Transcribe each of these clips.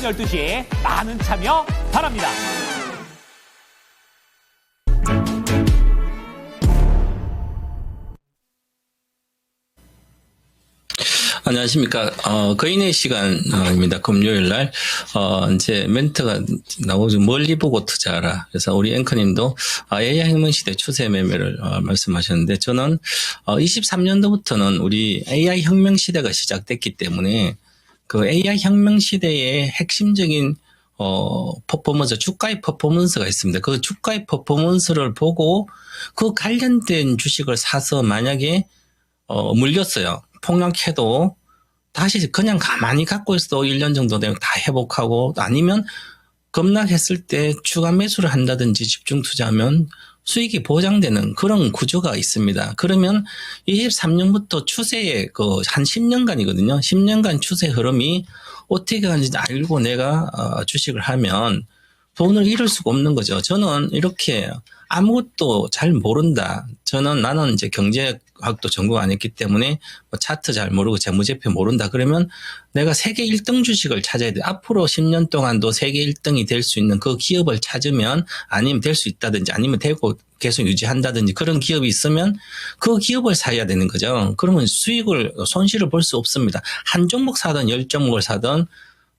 오전 12시에 많은 참여 바랍니다. 안녕하십니까. 거인의 시간입니다. 금요일 날. 이제 멘트가 나오죠. 멀리 보고 투자하라. 그래서 우리 앵커님도 AI 혁명 시대 추세 매매를 말씀하셨는데, 저는 23년도부터는 우리 AI 혁명 시대가 시작됐기 때문에 그 AI 혁명 시대의 핵심적인 퍼포먼스, 주가의 퍼포먼스가 있습니다. 그 주가의 퍼포먼스를 보고 그 관련된 주식을 사서 만약에 물렸어요. 폭락해도 다시 그냥 가만히 갖고 있어도 1년 정도 되면 다 회복하고, 아니면 급락했을 때 추가 매수를 한다든지 집중 투자하면 수익이 보장되는 그런 구조가 있습니다. 그러면 23년부터 추세의 한 10년간이거든요. 10년간 추세 흐름이 어떻게 가는지 알고 내가 주식을 하면 돈을 잃을 수가 없는 거죠. 저는 이렇게 아무것도 잘 모른다. 나는 이제 경제학도 전공 안 했기 때문에 뭐 차트 잘 모르고 재무제표 모른다. 그러면 내가 세계 1등 주식을 찾아야 돼. 앞으로 10년 동안도 세계 1등이 될 수 있는 그 기업을 찾으면, 아니면 될 수 있다든지, 아니면 되고 계속 유지한다든지 그런 기업이 있으면 그 기업을 사야 되는 거죠. 그러면 손실을 볼 수 없습니다. 한 종목 사든 10종목을 사든.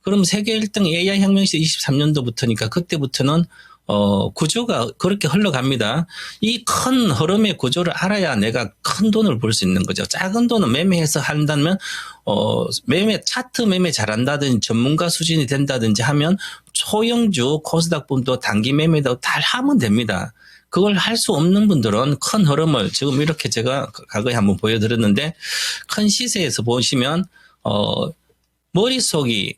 그럼 세계 1등 AI 혁명시 23년도부터니까 그때부터는 구조가 그렇게 흘러갑니다. 이 큰 흐름의 구조를 알아야 내가 큰 돈을 벌 수 있는 거죠. 작은 돈은 매매해서 한다면, 차트 매매 잘한다든지 전문가 수준이 된다든지 하면 소형주, 코스닥 분도 단기 매매도 다 하면 됩니다. 그걸 할 수 없는 분들은 큰 흐름을 지금 이렇게 제가 과거에 한번 보여드렸는데, 큰 시세에서 보시면, 머릿속이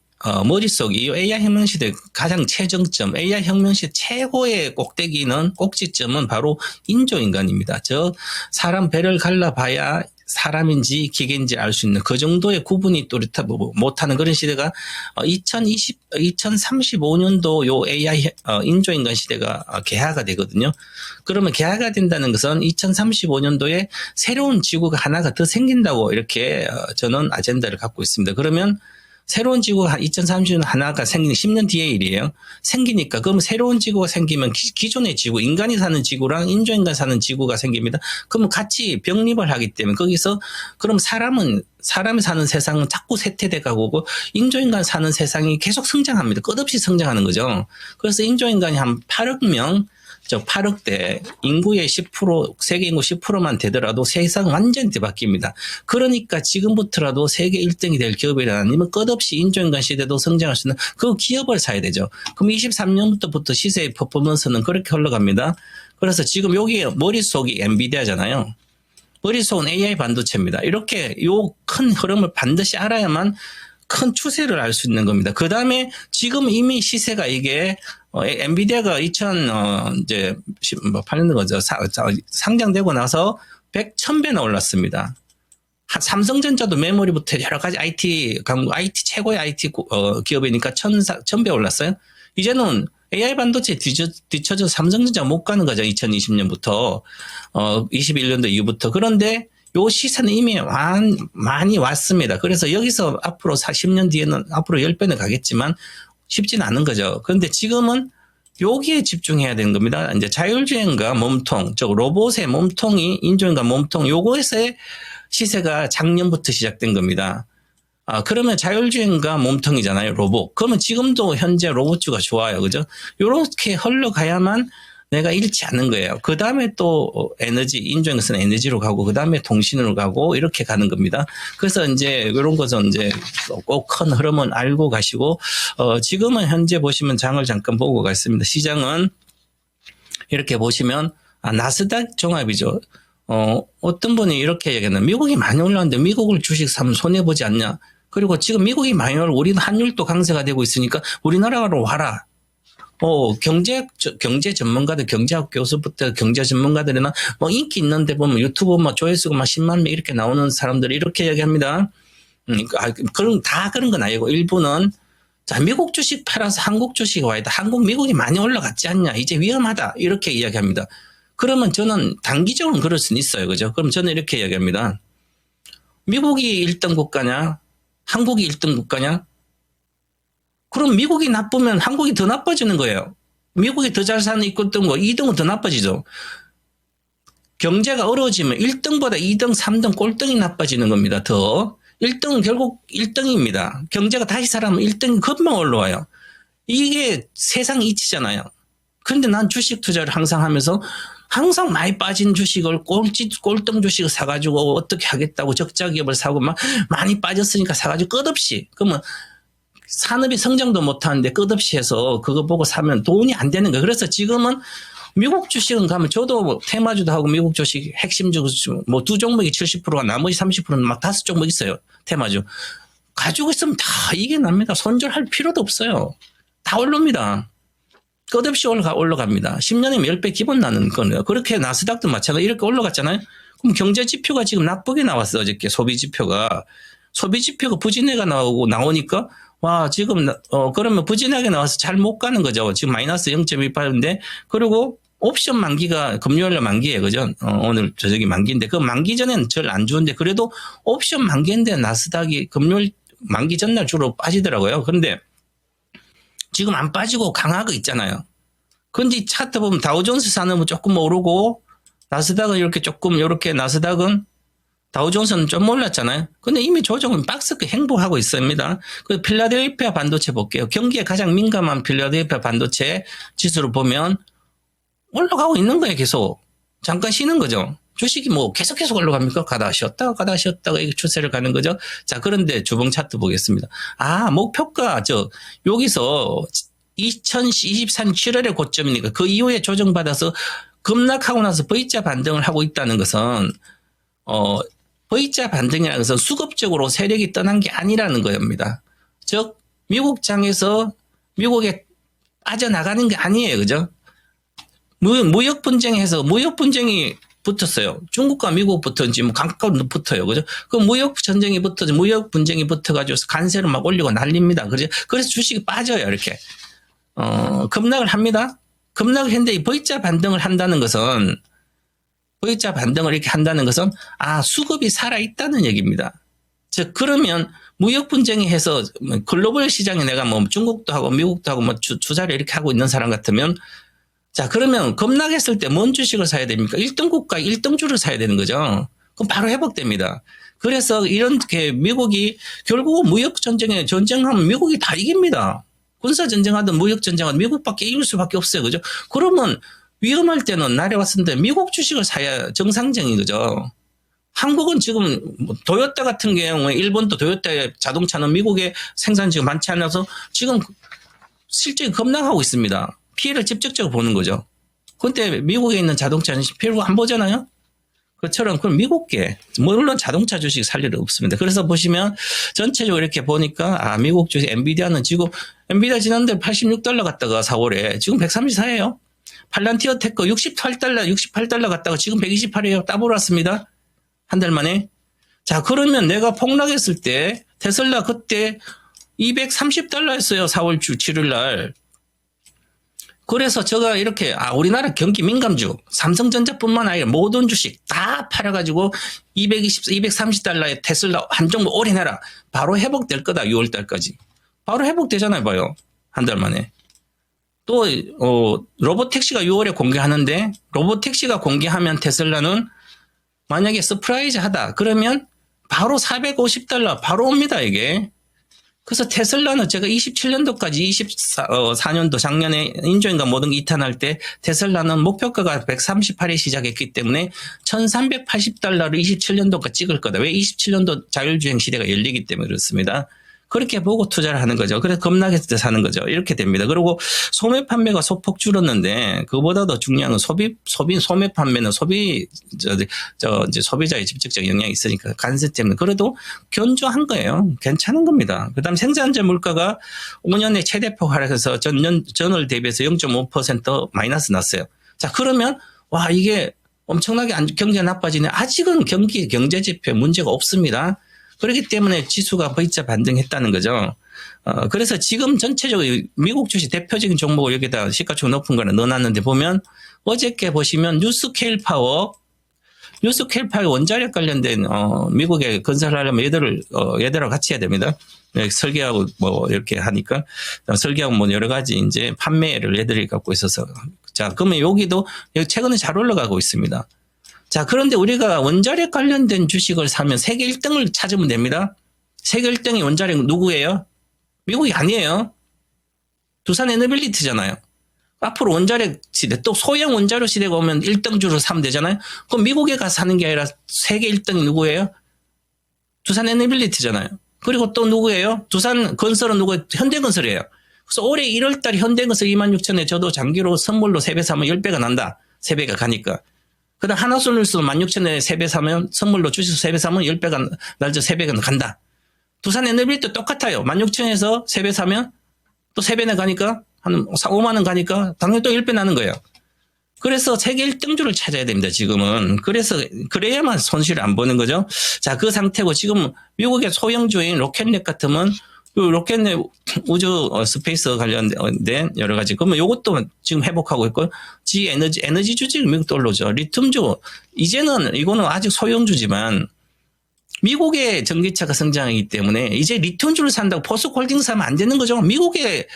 이 AI 혁명 시대 가장 최정점, AI 혁명 시대 최고의 꼭지점은 바로 인조인간입니다. 사람 배를 갈라봐야 사람인지 기계인지 알 수 있는 그 정도의 구분이 또렷하 못하는 그런 시대가 2035년도 요 AI 인조인간 시대가 개화가 되거든요. 그러면 개화가 된다는 것은 2035년도에 새로운 지구가 하나가 더 생긴다고 이렇게 저는 아젠다를 갖고 있습니다. 그러면 새로운 지구가 2030년 하나가 생기는 10년 뒤의 일이에요. 생기니까, 그럼 새로운 지구가 생기면 기존의 지구, 인간이 사는 지구랑 인조인간 사는 지구가 생깁니다. 그러면 같이 병립을 하기 때문에 거기서, 그럼 사람이 사는 세상은 자꾸 쇠퇴돼 가고, 인조인간 사는 세상이 계속 성장합니다. 끝없이 성장하는 거죠. 그래서 인조인간이 한 8억 명, 8억대 인구의 10%, 세계 인구 10%만 되더라도 세상 완전히 바뀝니다. 그러니까 지금부터라도 세계 1등이 될 기업이나 아니면 끝없이 인조인간 시대도 성장할 수 있는 그 기업을 사야 되죠. 그럼 23년부터 시세의 퍼포먼스는 그렇게 흘러갑니다. 그래서 지금 여기 머릿속이 엔비디아잖아요. 머릿속은 AI 반도체입니다. 이렇게 요 큰 흐름을 반드시 알아야만 큰 추세를 알 수 있는 겁니다. 그 다음에 지금 이미 시세가 이게 엔비디아가 2008년 거죠. 상장되고 나서 1000배나 올랐습니다. 삼성전자도 메모리부터 여러 가지 IT 최고의 IT 기업이니까 1000배 올랐어요. 이제는 AI 반도체 뒤쳐져 삼성전자 못 가는 거죠. 2020년부터 21년도 이후부터. 그런데 요 시세는 이미 많이 왔습니다. 그래서 여기서 앞으로 10년 뒤에는 앞으로 10배는 가겠지만 쉽지는 않은 거죠. 그런데 지금은 여기에 집중해야 되는 겁니다. 이제 자율주행과 몸통, 로봇의 몸통이 인조인간 몸통, 요거에서의 시세가 작년부터 시작된 겁니다. 그러면 자율주행과 몸통이잖아요, 로봇. 그러면 지금도 현재 로봇주가 좋아요, 그죠? 요렇게 흘러가야만 내가 잃지 않는 거예요. 그 다음에 또 인조인간은 에너지로 가고, 그 다음에 통신으로 가고, 이렇게 가는 겁니다. 그래서 이제 이런 것은 이제 꼭 큰 흐름은 알고 가시고, 지금은 현재 보시면 장을 잠깐 보고 가겠습니다. 시장은 이렇게 보시면, 나스닥 종합이죠. 어떤 분이 이렇게 얘기했나, 미국이 많이 올랐는데 미국을 주식 사면 손해보지 않냐. 그리고 지금 미국이 많이 올라, 우리는 환율도 강세가 되고 있으니까 우리나라로 와라. 경제 전문가들, 경제학 교수부터 경제 전문가들이나 뭐 인기 있는데 보면 유튜브 뭐 조회수가 막 10만 명 이렇게 나오는 사람들이 이렇게 얘기합니다. 그런 건 아니고 일부는 자, 미국 주식 팔아서 한국 주식이 와야 돼. 미국이 많이 올라갔지 않냐. 이제 위험하다. 이렇게 이야기합니다. 그러면 저는 단기적으로는 그럴 수는 있어요. 그죠? 그럼 저는 이렇게 이야기합니다. 미국이 1등 국가냐? 한국이 1등 국가냐? 그럼 미국이 나쁘면 한국이 더 나빠지는 거예요. 미국이 더 잘 사는 있던 거 2등은 더 나빠지죠. 경제가 어려워지면 1등보다 2등, 3등 꼴등이 나빠지는 겁니다. 더. 1등은 결국 1등입니다. 경제가 다시 살아면 1등이 금방 올라와요. 이게 세상 이치잖아요. 그런데 난 주식 투자를 항상 하면서 항상 많이 빠진 주식을 꼴등 주식을 사가지고 어떻게 하겠다고 적자 기업을 사고 막 많이 빠졌으니까 사가지고 끝없이. 그러면 산업이 성장도 못하는데 끝없이 해서 그거 보고 사면 돈이 안 되는 거예요. 그래서 지금은 미국 주식은 가면 저도 뭐 테마주도 하고 미국 주식 핵심주 뭐 2종목이 70%가 나머지 30%는 막 5종목 있어요. 테마주. 가지고 있으면 다 이게 납니다. 손절할 필요도 없어요. 다 올라옵니다. 끝없이 올라갑니다. 10년이면 10배 기본 나는 거네요. 그렇게 나스닥도 마찬가지 이렇게 올라갔잖아요. 그럼 경제 지표가 지금 나쁘게 나왔어. 어저께 소비 지표가 부진해가 나오니까 와 지금 그러면 부진하게 나와서 잘 못 가는 거죠. 지금 마이너스 0.28인데 그리고 옵션 만기가 금요일날 만기예요. 그죠? 오늘 저녁이 만기인데 그 만기 전에는 절 안 좋은데 그래도 옵션 만기인데 나스닥이 금요일 만기 전날 주로 빠지더라고요. 그런데 지금 안 빠지고 강하고 있잖아요. 그런데 이 차트 보면 다우존스 산업은 조금 오르고 나스닥은 이렇게 나스닥은 다우존스는 좀 올랐잖아요. 근데 이미 조정은 박스크 행보하고 있습니다. 그 필라델피아 반도체 볼게요. 경기에 가장 민감한 필라델피아 반도체 지수를 보면 올라가고 있는 거예요. 계속. 잠깐 쉬는 거죠. 주식이 뭐 계속 올라갑니까? 가다가 쉬었다가 이 추세를 가는 거죠. 자, 그런데 주봉 차트 보겠습니다. 목표가 여기서 2023년 7월의 고점이니까 그 이후에 조정받아서 급락하고 나서 V자 반등을 하고 있다는 것은 V자 반등이라는 것은 수급적으로 세력이 떠난 게 아니라는 겁니다. 즉 미국장에서 미국에 빠져나가는 게 아니에요. 그죠? 무역 분쟁이 붙었어요. 중국과 미국부터 지금 가까운 붙어요. 그죠? 그 무역 분쟁이 붙어가지고 관세를 막 올리고 난립니다. 그래서 주식이 빠져요. 이렇게. 급락을 합니다. 급락을 했는데 이 V자 반등을 한다는 것은 이렇게 한다는 것은 수급이 살아있다는 얘기입니다. 즉 그러면 무역 분쟁이 해서 글로벌 시장에 내가 뭐 중국도 하고 미국도 하고 뭐 투자를 이렇게 하고 있는 사람 같으면 자 그러면 급락했을 때 뭔 주식을 사야 됩니까? 1등 국가 1등주를 사야 되는 거죠. 그럼 바로 회복됩니다. 그래서 이렇게 미국이 결국 무역 전쟁하면 미국이 다 이깁니다. 군사 전쟁하든 무역 전쟁하든 미국밖에 이길 수밖에 없어요. 그죠? 그러면 위험할 때는 날에 왔는데 미국 주식을 사야 정상적인 거죠. 한국은 지금 도요타 같은 경우에 일본도 도요타의 자동차는 미국의 생산지가 많지 않아서 지금 실제 급락하고 있습니다. 피해를 직접적으로 보는 거죠. 그런데 미국에 있는 자동차는 피해를 안 보잖아요. 그처럼 그럼 미국계 물론 자동차 주식 살 일은 없습니다. 그래서 보시면 전체적으로 이렇게 보니까 미국 주식 엔비디아는 지금 엔비디아 지난달 86달러 갔다가 4월에 지금 134예요. 팔란티어 테크 68달러 갔다가 지금 128이에요. 따블었습니다. 한 달 만에. 자, 그러면 내가 폭락했을 때 테슬라 그때 230달러였어요. 4월 7일 날. 그래서 제가 이렇게 우리나라 경기 민감주 삼성전자뿐만 아니라 모든 주식 다 팔아가지고 230달러에 테슬라 한 종목 올인해라. 바로 회복될 거다. 6월 달까지. 바로 회복되잖아요. 봐요. 한 달 만에. 또 로보택시가 6월에 공개하는데 로보택시가 공개하면 테슬라는 만약에 서프라이즈 하다 그러면 바로 450달러 바로 옵니다. 이게. 그래서 테슬라는 제가 27년도까지 24년도 작년에 인조인간 모든 게 이탄할 때 테슬라는 목표가가 138에 시작했기 때문에 1380달러를 27년도까지 찍을 거다. 왜 27년도 자율주행 시대가 열리기 때문에 그렇습니다. 그렇게 보고 투자를 하는 거죠. 그래서 급락했을 때 사는 거죠. 이렇게 됩니다. 그리고 소매 판매가 소폭 줄었는데 그보다 더 중요한 건 소매 판매는 이제 소비자의 직접적 영향이 있으니까 관세 때문에 그래도 견조한 거예요. 괜찮은 겁니다. 그다음 생산자 물가가 5년에 최대폭 하락해서 전월 대비해서 0.5% 마이너스 났어요. 자, 그러면 이게 엄청나게 경기가 나빠지네. 아직은 경제 지표에 문제가 없습니다. 그렇기 때문에 지수가 V자 반등했다는 거죠. 그래서 지금 전체적으로 미국 주식 대표적인 종목을 여기다 시가총액 높은 거는 넣어놨는데 보면 어저께 보시면 뉴스케일 파워 뉴스캘파의 원자력 관련된 미국에 건설하려면 얘들하고 같이 해야 됩니다. 설계하고 뭐 이렇게 하니까 설계하고 뭐 여러 가지 이제 판매를 얘들이 갖고 있어서 자 그러면 여기도 최근에 잘 올라가고 있습니다. 자 그런데 우리가 원자력 관련된 주식을 사면 세계 1등을 찾으면 됩니다. 세계 1등이 원자력 누구예요? 미국이 아니에요. 두산 에너빌리티잖아요. 앞으로 원자력 시대, 또 소형 원자력 시대가 오면 1등주를 사면 되잖아요. 그럼 미국에 가서 사는 게 아니라 세계 1등이 누구예요? 두산 에너빌리티잖아요. 그리고 또 누구예요? 두산 건설은 누구예요? 현대건설이에요. 그래서 올해 1월 달에 현대건설 26,000에 저도 장기로 선물로 3배 사면 10배가 난다. 3배가 가니까. 그 다음 하나솔루스 16,000에 3배 사면 선물로 주식 3배 사면 10배가 날죠. 3배가 간다. 두산 에너빌리티 똑같아요. 16,000에서 3배 사면 또 3배나 가니까 한 5만 원 가니까 당연히 또 10배 나는 거예요. 그래서 세계 1등주를 찾아야 됩니다, 지금은. 그래서, 그래야만 손실을 안 보는 거죠. 자, 그 상태고 지금 미국의 소형주인 로켓넷 같으면 로켓넷 우주 스페이스 관련된 여러 가지. 그러면 이것도 지금 회복하고 있고, 에너지 주지 미국도 올라오죠. 리튬주. 이거는 아직 소형주지만 미국의 전기차가 성장하기 때문에 이제 리튬주를 산다고 포스코홀딩스 하면 안 되는 거죠. 미국에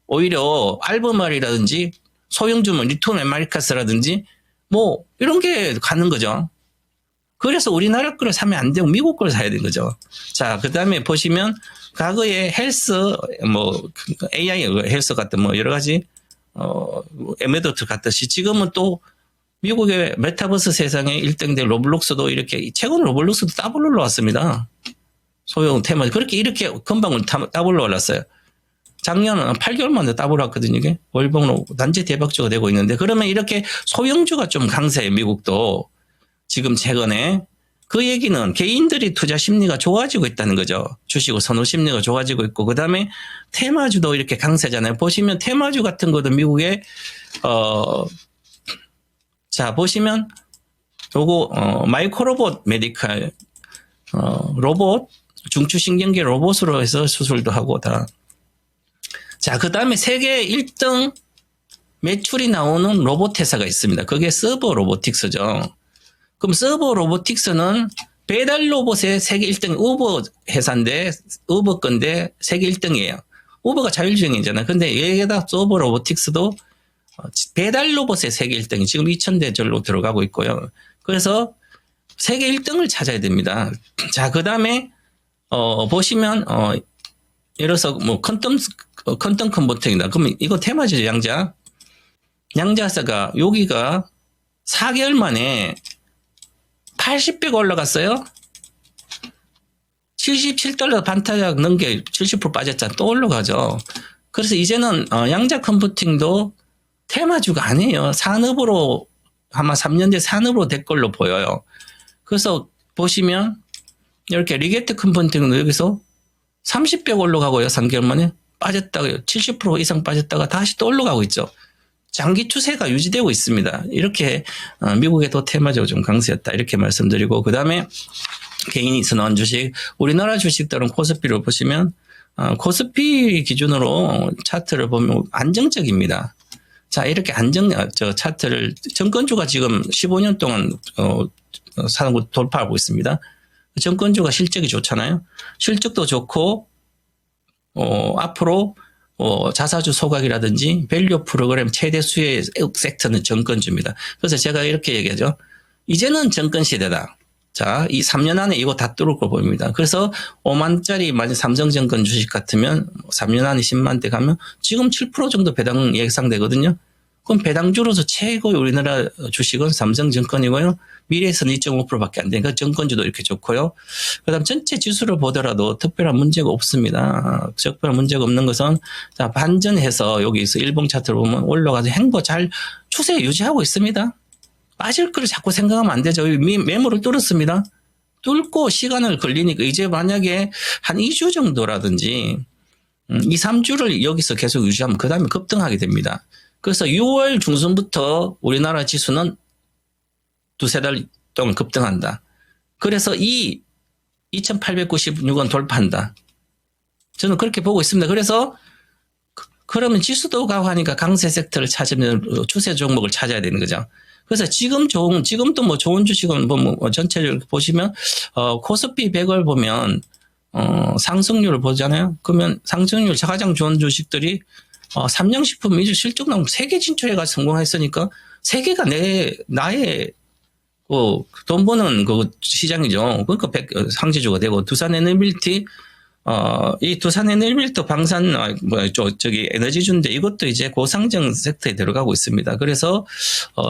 오히려 알버말이라든지 소형주면 리튬 아메리카스라든지 뭐 이런 게 가는 거죠. 그래서 우리나라 거를 사면 안 되고 미국 거를 사야 되는 거죠. 자, 그다음에 보시면 과거에 헬스 뭐 AI 헬스 같은 뭐 여러 가지 에메더트 같듯이 지금은 또 미국의 메타버스 세상에 1등된 로블록스도 이렇게 최근 로블록스도 더블 올라왔습니다. 소형 테마 그렇게 이렇게 금방 더블 올랐어요. 작년은 8개월 만에 더블 왔거든요. 이게 월봉으로 단지 대박주가 되고 있는데 그러면 이렇게 소형주가 좀 강세해요. 미국도 지금 최근에 그 얘기는 개인들이 투자 심리가 좋아지고 있다는 거죠. 주식을 선호 심리가 좋아지고 있고 그다음에 테마주도 이렇게 강세잖아요. 보시면 테마주 같은 것도 미국에 자 보시면 요거 마이크로봇 메디칼 로봇 중추신경계 로봇으로 해서 수술도 하고 다. 자, 그 다음에 세계 1등 매출이 나오는 로봇 회사가 있습니다. 그게 서버 로보틱스죠. 그럼 서버 로보틱스는 배달 로봇의 세계 1등 우버 회사인데, 우버 건데 세계 1등이에요. 우버가 자율주행이잖아요. 근데 여기에다 서버 로보틱스도 배달 로봇의 세계 1등이 지금 2,000대 절로 들어가고 있고요. 그래서 세계 1등을 찾아야 됩니다. 자, 그 다음에, 보시면, 예를 들어서 뭐 퀀텀 컴퓨팅이다. 그러면 이거 테마죠, 양자. 양자사가 여기가 4개월 만에 80배가 올라갔어요. 77달러 반타작 넘게 70% 빠졌잖아. 또 올라가죠. 그래서 이제는 양자 컴퓨팅도 테마주가 아니에요. 산업으로 아마 3년 뒤 산업으로 될 걸로 보여요. 그래서 보시면 이렇게 리게트 컴퓨팅도 여기서 30배 올라가고요. 3개월 만에 빠졌다가 70% 이상 빠졌다가 다시 또 올라가고 있죠. 장기 추세가 유지되고 있습니다. 이렇게 미국에도 테마적으로 좀 강세였다. 이렇게 말씀드리고 그다음에 개인이 선호한 주식 우리나라 주식들은 코스피를 보시면 코스피 기준으로 차트를 보면 안정적입니다. 자 이렇게 차트를 정권주가 지금 15년 동안 상승 돌파하고 있습니다. 정권주가 실적이 좋잖아요. 실적도 좋고 앞으로 자사주 소각이라든지 밸류 프로그램 최대 수혜 섹터는 정권주입니다. 그래서 제가 이렇게 얘기하죠. 이제는 정권 시대다. 자, 이 3년 안에 이거 다 뚫을 거 보입니다. 그래서 5만짜리 만약 삼성정권 주식 같으면 3년 안에 10만대 가면 지금 7% 정도 배당 예상되거든요. 그럼 배당주로서 최고의 우리나라 주식은 삼성증권이고요. 미래에서는 2.5%밖에 안 되니까 정권주도 이렇게 좋고요. 그다음 전체 지수를 보더라도 특별한 문제가 없습니다. 특별한 문제가 없는 것은 자 반전해서 여기서 일봉 차트를 보면 올라가서 행보 잘 추세 유지하고 있습니다. 빠질 거를 자꾸 생각하면 안 되죠. 매물을 뚫었습니다. 뚫고 시간을 걸리니까 이제 만약에 한 2주 정도라든지 2, 3주를 여기서 계속 유지하면 그 다음에 급등하게 됩니다. 그래서 6월 중순부터 우리나라 지수는 두세 달 동안 급등한다. 그래서 2,896원 돌파한다. 저는 그렇게 보고 있습니다. 그래서 그러면 지수도 가고 하니까 강세 섹터를 찾으면 추세 종목을 찾아야 되는 거죠. 그래서 지금도 뭐 좋은 주식은 뭐 전체를 보시면, 코스피 100을 보면, 상승률을 보잖아요. 그러면 상승률 가장 좋은 주식들이, 삼양식품 이주 실적 나오면 세계 진출해가 성공했으니까, 세계가 나의, 돈 버는 그 시장이죠. 그러니까 상지주가 되고, 두산 에너빌티, 이 두산 에너빌티 방산, 에너지주인데 이것도 이제 고상정 섹터에 들어가고 있습니다. 그래서,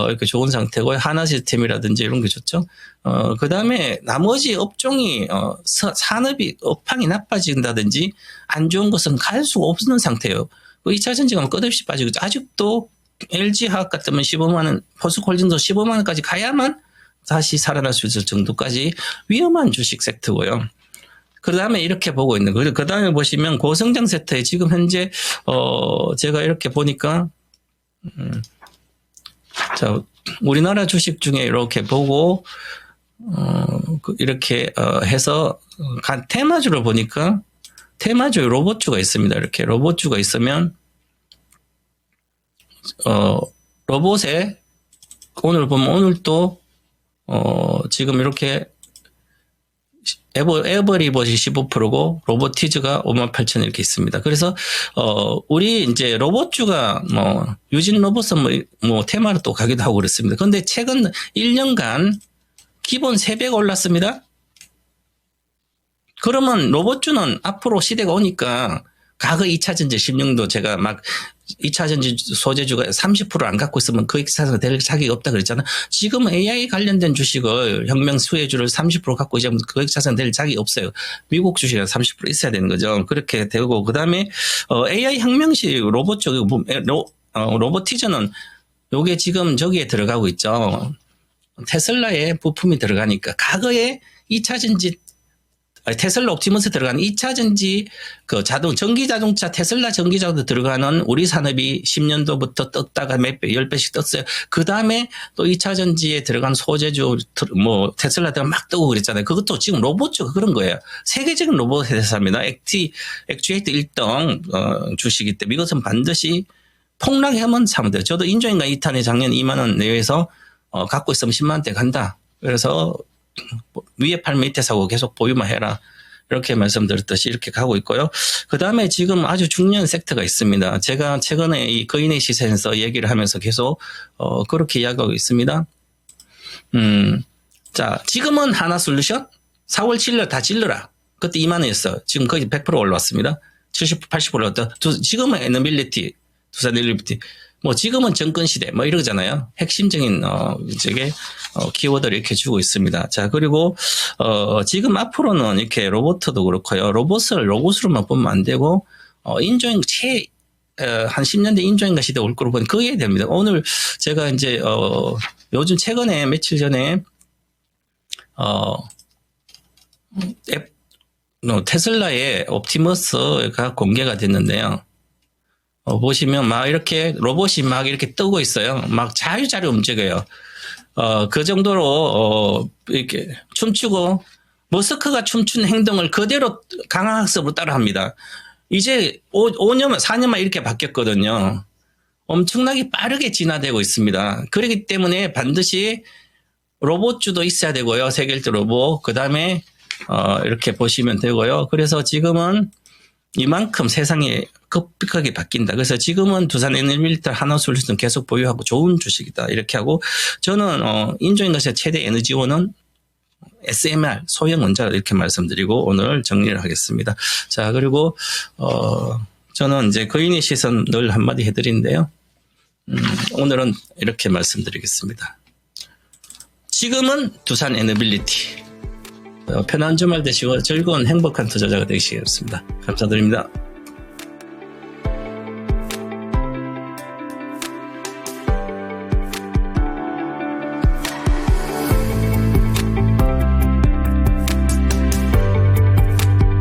이렇게 좋은 상태고요. 하나시스템이라든지 이런 게 좋죠. 그 다음에 나머지 업종이, 산업이, 업황이 나빠진다든지 안 좋은 것은 갈 수가 없는 상태예요. 2차 전지가 끝없이 빠지고, 아직도 LG화학 같으면 15만원, 포스코홀딩도 15만원까지 가야만 다시 살아날 수 있을 정도까지 위험한 주식 섹터고요. 그 다음에 이렇게 보고 있는 거예요. 그 다음에 보시면 고성장 섹터에 지금 현재, 제가 이렇게 보니까, 자, 우리나라 주식 중에 이렇게 보고, 이렇게, 해서, 테마주를 보니까, 테마주에 로봇주가 있습니다. 이렇게 로봇주가 있으면, 로봇에, 오늘 보면 오늘도, 지금 이렇게, 에버리봇이 15%고 로보티즈가 58,000 이렇게 있습니다. 그래서 우리 이제 로봇주가 뭐 유진 로봇은 뭐 테마로 또 가기도 하고 그렇습니다. 그런데 최근 1년간 기본 3배가 올랐습니다. 그러면 로봇주는 앞으로 시대가 오니까 과거 2차 전지 16도 제가 막 2차 전지 소재주가 30% 안 갖고 있으면 그 익사가 될 자격이 없다 그랬잖아. 지금 AI 관련된 주식을 혁명 수혜주를 30% 갖고 있으면 그 익사가 될 자격이 없어요. 미국 주식은 30% 있어야 되는 거죠. 그렇게 되고 그다음에 AI 혁명시 로봇 쪽 로보티즈는 요게 지금 저기에 들어가고 있죠. 테슬라에 부품이 들어가니까 과거에 2차 전지 테슬라 옵티머스 들어가는 2차 전지 그 전기 자동차 테슬라 전기 자동차 들어가는 우리 산업이 10년도부터 떴다가 몇 배, 10배씩 떴어요. 그 다음에 또 2차 전지에 들어간 소재주 뭐 테슬라가 막 뜨고 그랬잖아요. 그것도 지금 로봇주가 그런 거예요. 세계적인 로봇 회사입니다. 액추에이터 1등 주식이기 때문에 이것은 반드시 폭락하면 사면 돼요. 저도 인조인간 2탄에 작년 2만 원 내외에서 갖고 있으면 10만 원대 간다. 그래서 위에 팔 밑에 사고 계속 보유만 해라. 이렇게 말씀드렸듯이 이렇게 가고 있고요. 그 다음에 지금 아주 중요한 섹터가 있습니다. 제가 최근에 이 거인의 시세에서 얘기를 하면서 계속 그렇게 이야기하고 있습니다. 자, 지금은 하나솔루션 4월 7일 다 질러라. 그때 2만 원이었어. 지금 거의 100% 올라왔습니다. 70, 80% 올라왔다. 지금은 에너빌리티, 두산 에너빌리티. 뭐 지금은 정권 시대 뭐 이러잖아요. 핵심적인 저게 키워드를 이렇게 주고 있습니다. 자, 그리고 지금 앞으로는 이렇게 로봇도 그렇고요. 로봇으로만 보면 안 되고 인조인간 한 10년 뒤 인조인간 시대 올 거로 보니 그게 됩니다. 오늘 제가 이제 요즘 최근에 며칠 전에 테슬라의 옵티머스가 공개가 됐는데요. 보시면 막 이렇게 로봇이 막 이렇게 뜨고 있어요. 막 자유자유 움직여요. 그 정도로 이렇게 춤추고 머스크가 춤추는 행동을 그대로 강화학습으로 따라합니다. 이제 5년, 4년만 이렇게 바뀌었거든요. 엄청나게 빠르게 진화되고 있습니다. 그렇기 때문에 반드시 로봇주도 있어야 되고요. 세계 1등 로봇. 그 다음에 이렇게 보시면 되고요. 그래서 지금은 이만큼 세상이 급격하게 바뀐다. 그래서 지금은 두산 에너빌리티 하나솔루션 계속 보유하고 좋은 주식이다. 이렇게 하고 저는 인조인간의 최대 에너지원은 SMR 소형 원자로 이렇게 말씀드리고 오늘 정리를 하겠습니다. 자, 그리고 저는 이제 거인의 시선 늘 한마디 해드리는데요. 오늘은 이렇게 말씀드리겠습니다. 지금은 두산 에너빌리티. 편한 주말 되시고 즐거운 행복한 투자자가 되시기 바랍니다. 감사드립니다.